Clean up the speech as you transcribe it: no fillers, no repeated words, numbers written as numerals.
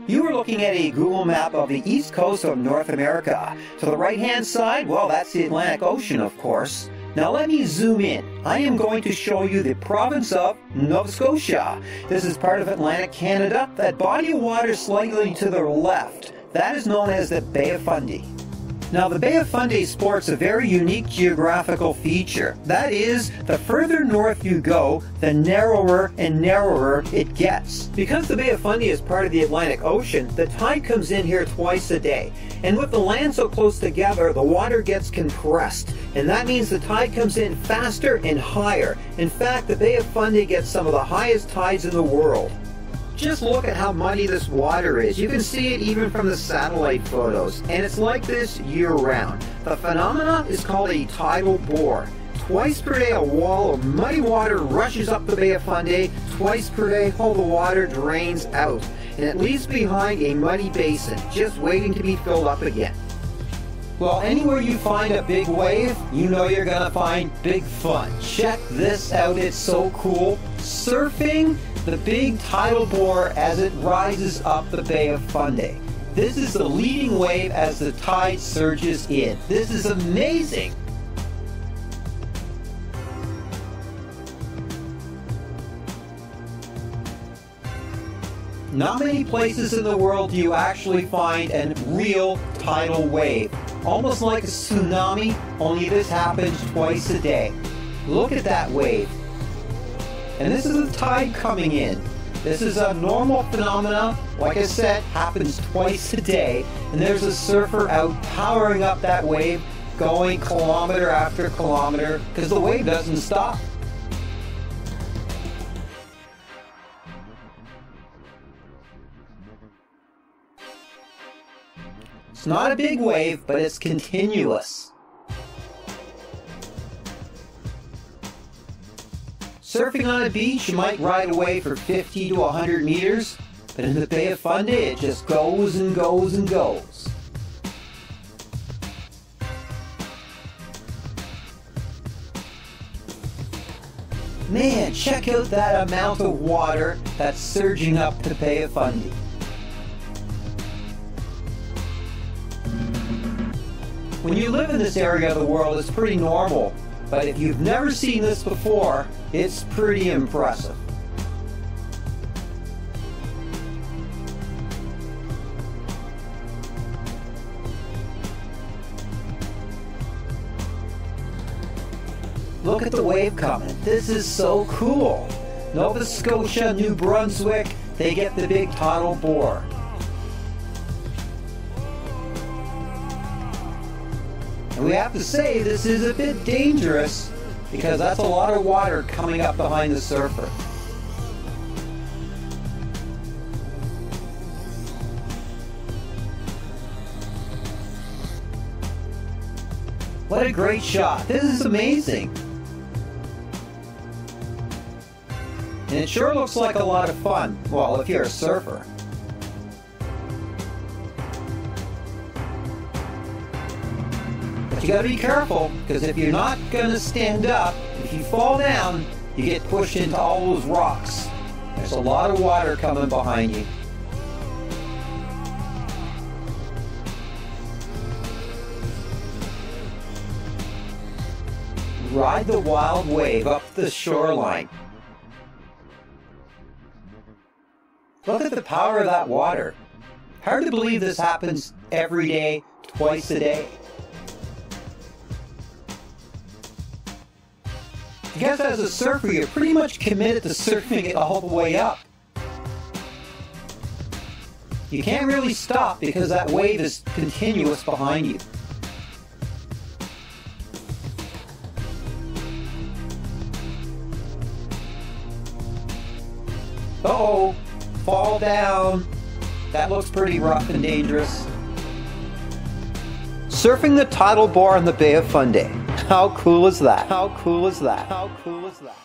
You are looking at a Google map of the east coast of North America. To the right-hand side, well, that's the Atlantic Ocean, of course. Now let me zoom in. I am going to show you the province of Nova Scotia. This is part of Atlantic Canada. That body of water slightly to the left, that is known as the Bay of Fundy. Now the Bay of Fundy sports a very unique geographical feature. That is, the further north you go, the narrower and narrower it gets. Because the Bay of Fundy is part of the Atlantic Ocean, the tide comes in here twice a day. And with the land so close together, the water gets compressed. And that means the tide comes in faster and higher. In fact, the Bay of Fundy gets some of the highest tides in the world. Just look at how muddy this water is. You can see it even from the satellite photos. And it's like this year-round. The phenomena is called a tidal bore. Twice per day, a wall of muddy water rushes up the Bay of Fundy. Twice per day, all the water drains out. And it leaves behind a muddy basin, just waiting to be filled up again. Well, anywhere you find a big wave, you know you're gonna find big fun. Check this out, it's so cool. Surfing the big tidal bore as it rises up the Bay of Fundy. This is the leading wave as the tide surges in. This is amazing. Not many places in the world do you actually find a real tidal wave. Almost like a tsunami, only this happens twice a day. Look at that wave. And this is the tide coming in. This is a normal phenomena, like I said, happens twice a day. And there's a surfer out powering up that wave, going kilometer after kilometer, because the wave doesn't stop. It's not a big wave, but it's continuous. Surfing on a beach, you might ride a wave for 50 to 100 meters, but in the Bay of Fundy, it just goes and goes and goes. Man, check out that amount of water that's surging up the Bay of Fundy. When you live in this area of the world, it's pretty normal. But if you've never seen this before, it's pretty impressive. Look at the wave coming. This is so cool. Nova Scotia, New Brunswick, they get the big tidal bore. And we have to say this is a bit dangerous because that's a lot of water coming up behind the surfer. What a great shot. This is amazing. And it sure looks like a lot of fun. Well, if you're a surfer. You gotta be careful, because if you're not gonna stand up, if you fall down, you get pushed into all those rocks. There's a lot of water coming behind you. Ride the wild wave up the shoreline. Look at the power of that water. Hard to believe this happens every day, twice a day. I guess as a surfer, you're pretty much committed to surfing it all the way up. You can't really stop because that wave is continuous behind you. Uh-oh, fall down. That looks pretty rough and dangerous. Surfing the tidal bore on the Bay of Fundy. How cool is that? How cool is that? How cool is that?